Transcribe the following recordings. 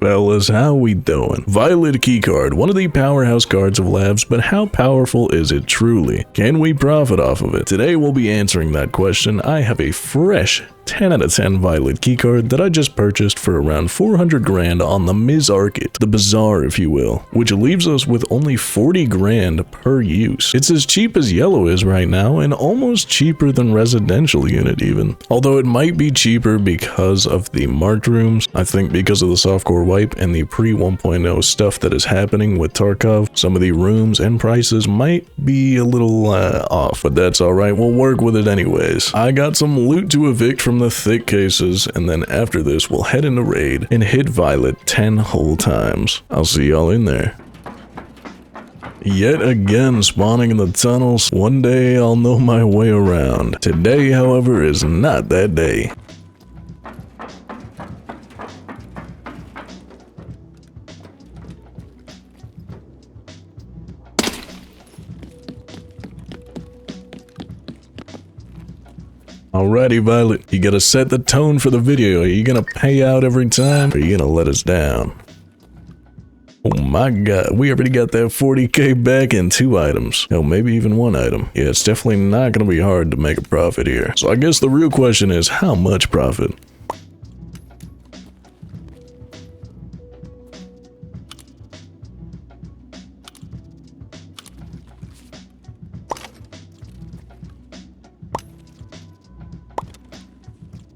Fellas, how we doing? Violet Keycard, one of the powerhouse cards of labs, but how powerful is it truly? Can we profit off of it? Today we'll be answering that question. I have a fresh 10 out of 10 Violet Keycard that I just purchased for around 400 grand on the Market, the bazaar if you will, which leaves us with only 40 grand per use. It's as cheap as yellow is right now and almost cheaper than residential unit even. Although it might be cheaper because of the marked rooms, I think because of the softcore wipe and the pre 1.0 stuff that is happening with Tarkov, some of the rooms and prices might be a little off, but that's alright, we'll work with it anyways. I got some loot to evict from the thick cases, and then after this we'll head into raid and hit Violet 10 whole times. I'll see y'all in there. Yet again spawning in the tunnels. One day I'll know my way around. Today, however, is not that day. Alrighty, Violet, you gotta set the tone for the video. Are you gonna pay out every time, or are you gonna let us down? Oh my god, we already got that 40k back in 2 items. Hell, maybe even 1 item. Yeah, it's definitely not gonna be hard to make a profit here. So I guess the real question is, how much profit?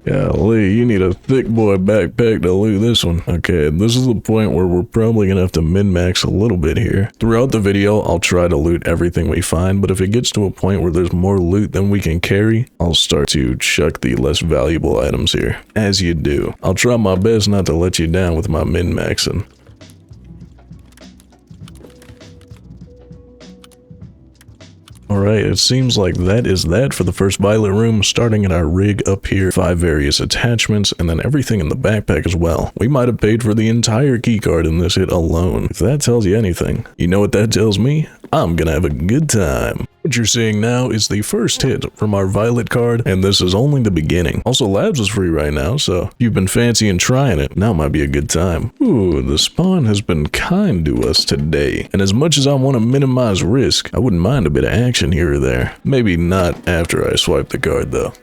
Golly, you need a thick boy backpack to loot this one. Okay, this is the point where we're probably gonna have to min-max a little bit here. Throughout the video, I'll try to loot everything we find, but if it gets to a point where there's more loot than we can carry, I'll start to chuck the less valuable items here. As you do. I'll try my best not to let you down with my min-maxing. Alright, it seems like that is that for the first Violet room, starting at our rig up here, 5 various attachments, and then everything in the backpack as well. We might have paid for the entire keycard in this hit alone. If that tells you anything, you know what that tells me? I'm gonna have a good time. What you're seeing now is the first hit from our Violet card, and this is only the beginning. Also, Labs is free right now, so if you've been fancying trying it, now might be a good time. Ooh, the spawn has been kind to us today, and as much as I want to minimize risk, I wouldn't mind a bit of action here or there. Maybe not after I swipe the card though.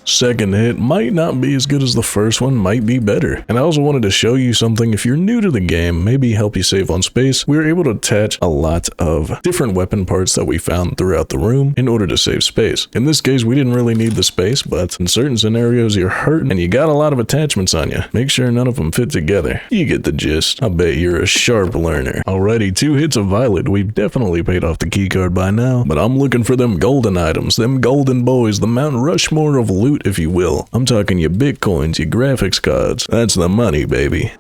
Second hit might not be as good as the first one, might be better. And I also wanted to show you something. If you're new to the game, maybe help you save on space, we were able to attach a lot of different weapon parts that we found throughout the room in order to save space. In this case, we didn't really need the space, but in certain scenarios you're hurting and you got a lot of attachments on you. Make sure none of them fit together. You get the gist. I bet you're a sharp learner. Alrighty, 2 hits of Violet. We've definitely paid off the keycard by now, but I'm looking for them golden items, them golden boys, the Mount Rushmore of loot, if you will. I'm talking your bitcoins, your graphics cards. That's the money, baby.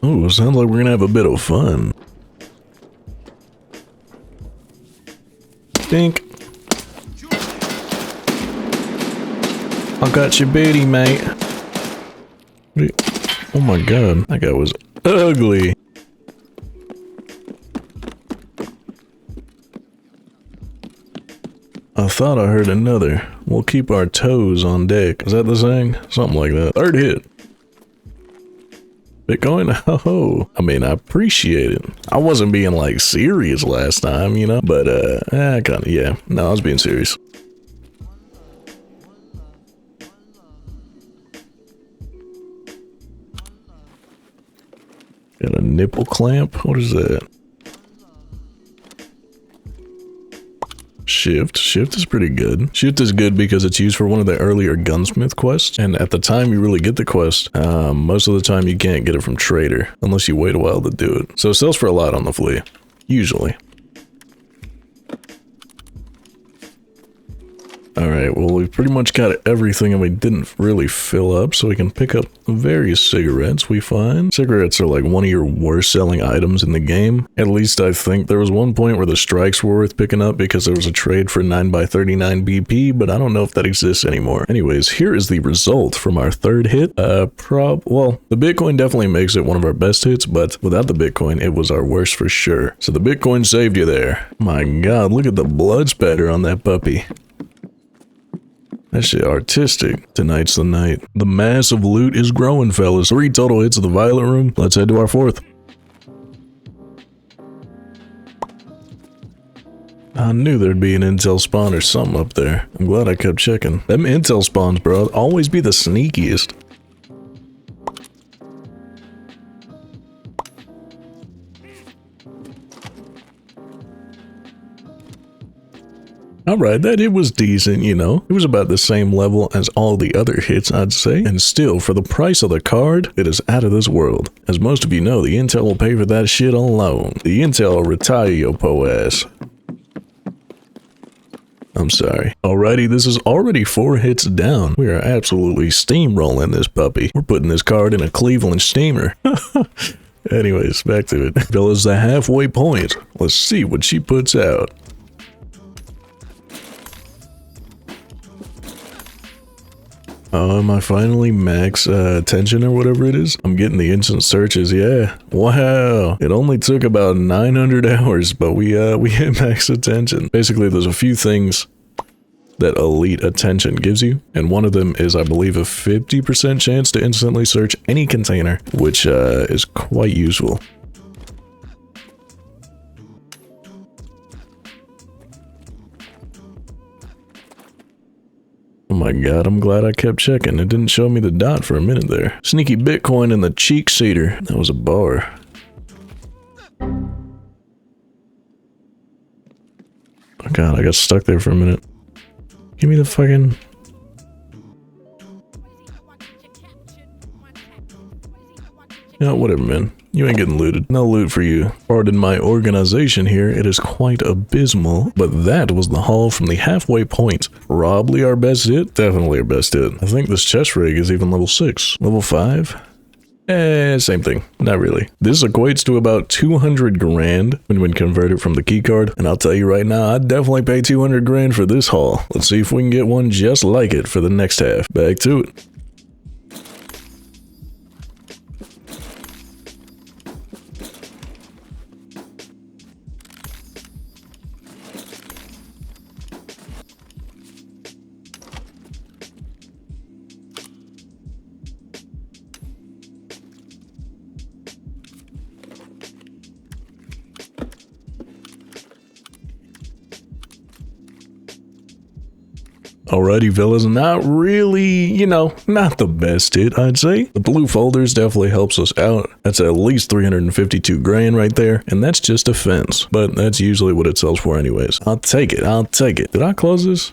Oh, sounds like we're gonna have a bit of fun. Dink. I got your booty, mate. Oh my god, that guy was ugly. I thought I heard another. We'll keep our toes on deck. Is that the saying? Something like that. 3rd hit. Bitcoin? Oh, I mean, I appreciate it. I wasn't being like serious last time, you know, but kinda, yeah. No, I was being serious. Got a nipple clamp? What is that? Shift. Shift is pretty good. Shift is good because it's used for one of the earlier gunsmith quests, and at the time you really get the quest, most of the time you can't get it from trader unless you wait a while to do it. So it sells for a lot on the flea, usually. Alright, well, we've pretty much got everything and we didn't really fill up, so we can pick up various cigarettes we find. Cigarettes are like one of your worst selling items in the game. At least I think. There was one point where the strikes were worth picking up because there was a trade for 9x39 BP, but I don't know if that exists anymore. Anyways, here is the result from our third hit. Well, the Bitcoin definitely makes it one of our best hits, but without the Bitcoin, it was our worst for sure. So the Bitcoin saved you there. My God, look at the blood spatter on that puppy. That shit artistic. Tonight's the night. The mass of loot is growing, fellas. 3 total hits of the Violet room. Let's head to our 4th. I knew there'd be an intel spawn or something up there. I'm glad I kept checking. Them intel spawns, bro, always be the sneakiest. Alright, that hit was decent, you know. It was about the same level as all the other hits, I'd say. And still, for the price of the card, it is out of this world. As most of you know, the intel will pay for that shit alone. The intel will retire your po ass. I'm sorry. Alrighty, this is already 4 hits down. We are absolutely steamrolling this puppy. We're putting this card in a Cleveland steamer. Anyways, back to it. Fellas, the halfway point. Let's see what she puts out. Am I finally max attention or whatever it is? I'm getting the instant searches, yeah. Wow. It only took about 900 hours, but we hit max attention. Basically, there's a few things that elite attention gives you, and one of them is, I believe, a 50% chance to instantly search any container, which is quite useful. Oh my God, I'm glad I kept checking. It didn't show me the dot for a minute there. Sneaky Bitcoin in the cheek seater. That was a bar. Oh God, I got stuck there for a minute. Give me the fucking... Yeah, whatever, man. You ain't getting looted. No loot for you. Pardon my organization here, it is quite abysmal, but that was the haul from the halfway point. Probably our best hit? Definitely our best hit. I think this chest rig is even level 6. Level 5? Same thing. Not really. This equates to about 200 grand when converted from the keycard, and I'll tell you right now, I'd definitely pay 200 grand for this haul. Let's see if we can get one just like it for the next half. Back to it. Alrighty, fellas, not really, you know, not the best hit, I'd say. The blue folders definitely helps us out. That's at least 352 grand right there, and that's just a fence, but that's usually what it sells for anyways. I'll take it, I'll take it. Did I close this?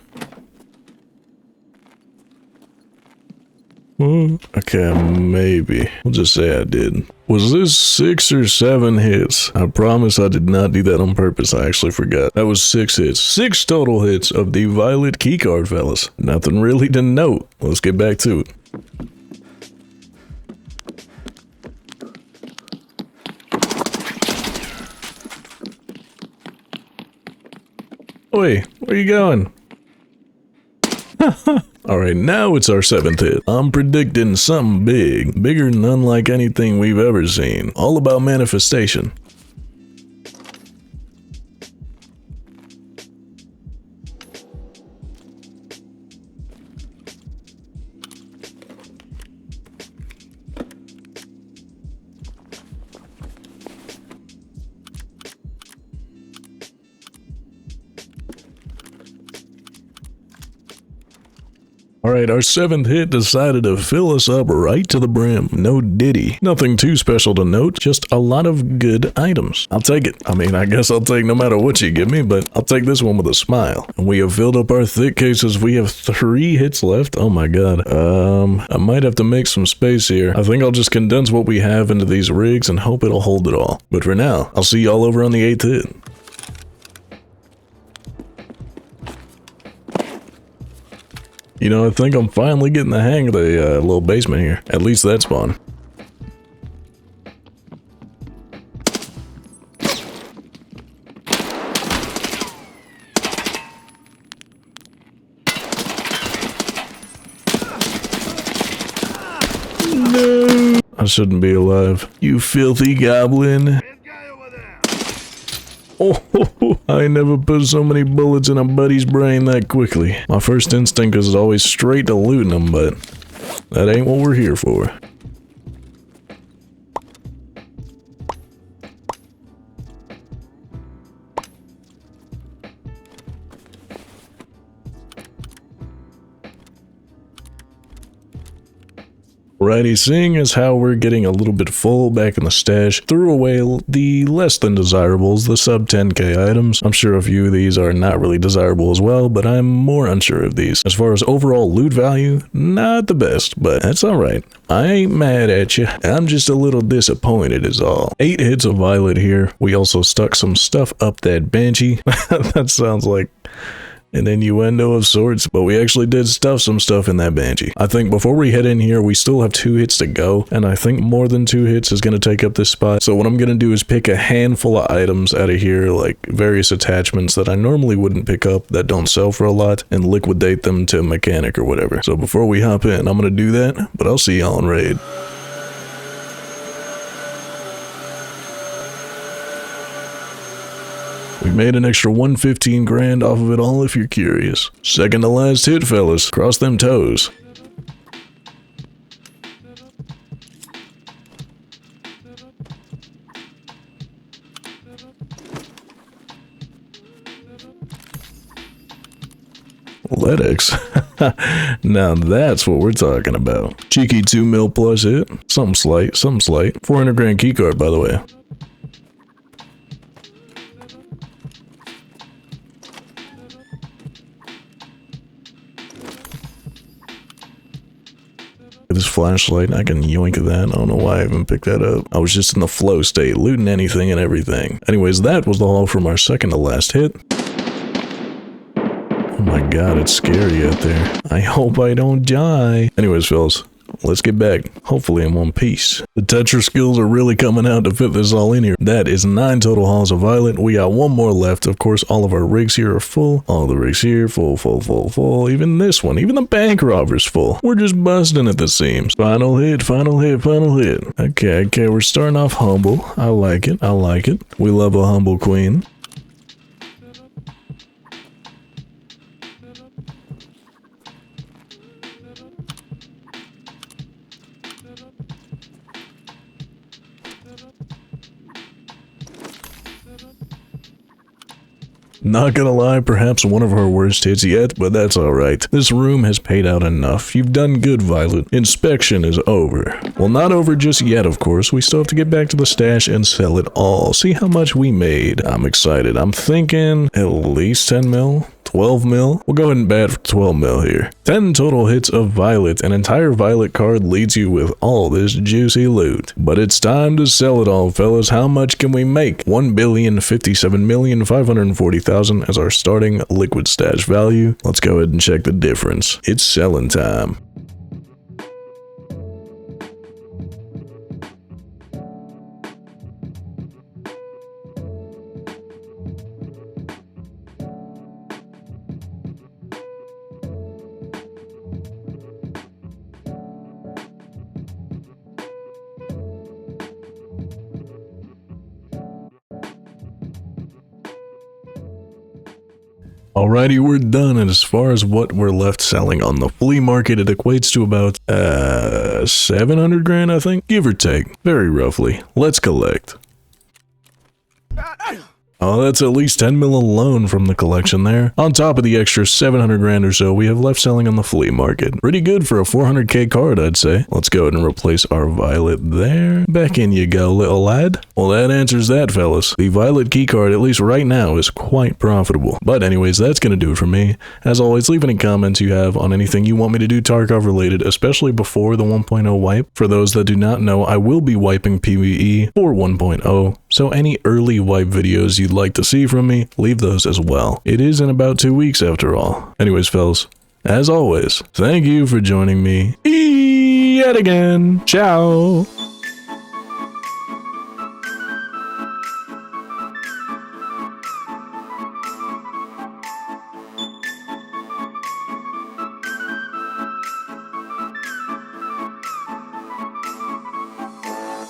Okay, maybe. We'll just say I did. Was this 6 or 7 hits? I promise I did not do that on purpose. I actually forgot. That was 6 hits. 6 total hits of the Violet Keycard, fellas. Nothing really to note. Let's get back to it. Oi, where you going? Alright, now it's our 7th hit. I'm predicting something big. Bigger than unlike anything we've ever seen. All about manifestation. Alright, our 7th hit decided to fill us up right to the brim. No diddy. Nothing too special to note, just a lot of good items. I'll take it. I mean, I guess I'll take no matter what you give me, but I'll take this one with a smile. And we have filled up our thick cases. We have 3 hits left. Oh my God. I might have to make some space here. I think I'll just condense what we have into these rigs and hope it'll hold it all. But for now, I'll see y'all over on the 8th hit. You know, I think I'm finally getting the hang of the little basement here. At least that spawn. No! I shouldn't be alive. You filthy goblin. Oh, I never put so many bullets in a buddy's brain that quickly. My first instinct is always straight to looting them, but that ain't what we're here for. Alrighty, seeing as how we're getting a little bit full back in the stash, threw away the less than desirables, the sub 10k items. I'm sure a few of these are not really desirable as well, but I'm more unsure of these. As far as overall loot value, not the best, but that's alright. I ain't mad at you. I'm just a little disappointed is all. 8 hits of Violet here. We also stuck some stuff up that Banshee. That sounds like an innuendo of sorts, but we actually did stuff some stuff in that Banshee. I think before we head in here, we still have 2 hits to go, and I think more than 2 hits is going to take up this spot. So what I'm going to do is pick a handful of items out of here, like various attachments that I normally wouldn't pick up that don't sell for a lot, and liquidate them to mechanic or whatever. So before we hop in, I'm going to do that, but I'll see y'all in raid. We made an extra 115 grand off of it all if you're curious. Second to last hit, fellas. Cross them toes. Ledex. Now that's what we're talking about. Cheeky 2 mil plus hit. Something slight, something slight. 400 grand keycard, by the way. This flashlight, I can yoink that. I don't know why I even picked that up. I was just in the flow state, looting anything and everything. Anyways, that was the haul from our second to last hit. Oh my god, it's scary out there. I hope I don't die. Anyways, fellas, let's get back. Hopefully in one piece. The Tetra skills are really coming out to fit this all in here. That is 9 total hauls of Violet. We got 1 more left. Of course, all of our rigs here are full. All the rigs here, full, full, full, full. Even this one, even the bank robber's full. We're just busting at the seams. Final hit, final hit, final hit. Okay, we're starting off humble. I like it, I like it. We love a humble queen. Not gonna lie, perhaps one of our worst hits yet, but that's alright. This room has paid out enough. You've done good, Violet. Inspection is over. Well, not over just yet, of course. We still have to get back to the stash and sell it all. See how much we made. I'm excited. I'm thinking at least 10 mil. 12 mil? We'll go ahead and bat for 12 mil here. 10 total hits of Violet. An entire Violet card leads you with all this juicy loot. But it's time to sell it all, fellas. How much can we make? 1,057,540,000 as our starting liquid stash value. Let's go ahead and check the difference. It's selling time. Alrighty, we're done, and as far as what we're left selling on the flea market, it equates to about 700 grand, I think, give or take, very roughly. Let's collect. Oh, that's at least 10 mil alone from the collection there. On top of the extra 700 grand or so we have left selling on the flea market. Pretty good for a 400k card, I'd say. Let's go ahead and replace our Violet there. Back in you go, little lad. Well, that answers that, fellas. The Violet Keycard, at least right now, is quite profitable. But anyways, that's gonna do it for me. As always, leave any comments you have on anything you want me to do Tarkov related, especially before the 1.0 wipe. For those that do not know, I will be wiping PvE for 1.0. So any early wipe videos you'd like to see from me, leave those as well. It is in about 2 weeks after all. Anyways, fellas, As always, thank you for joining me yet again. Ciao!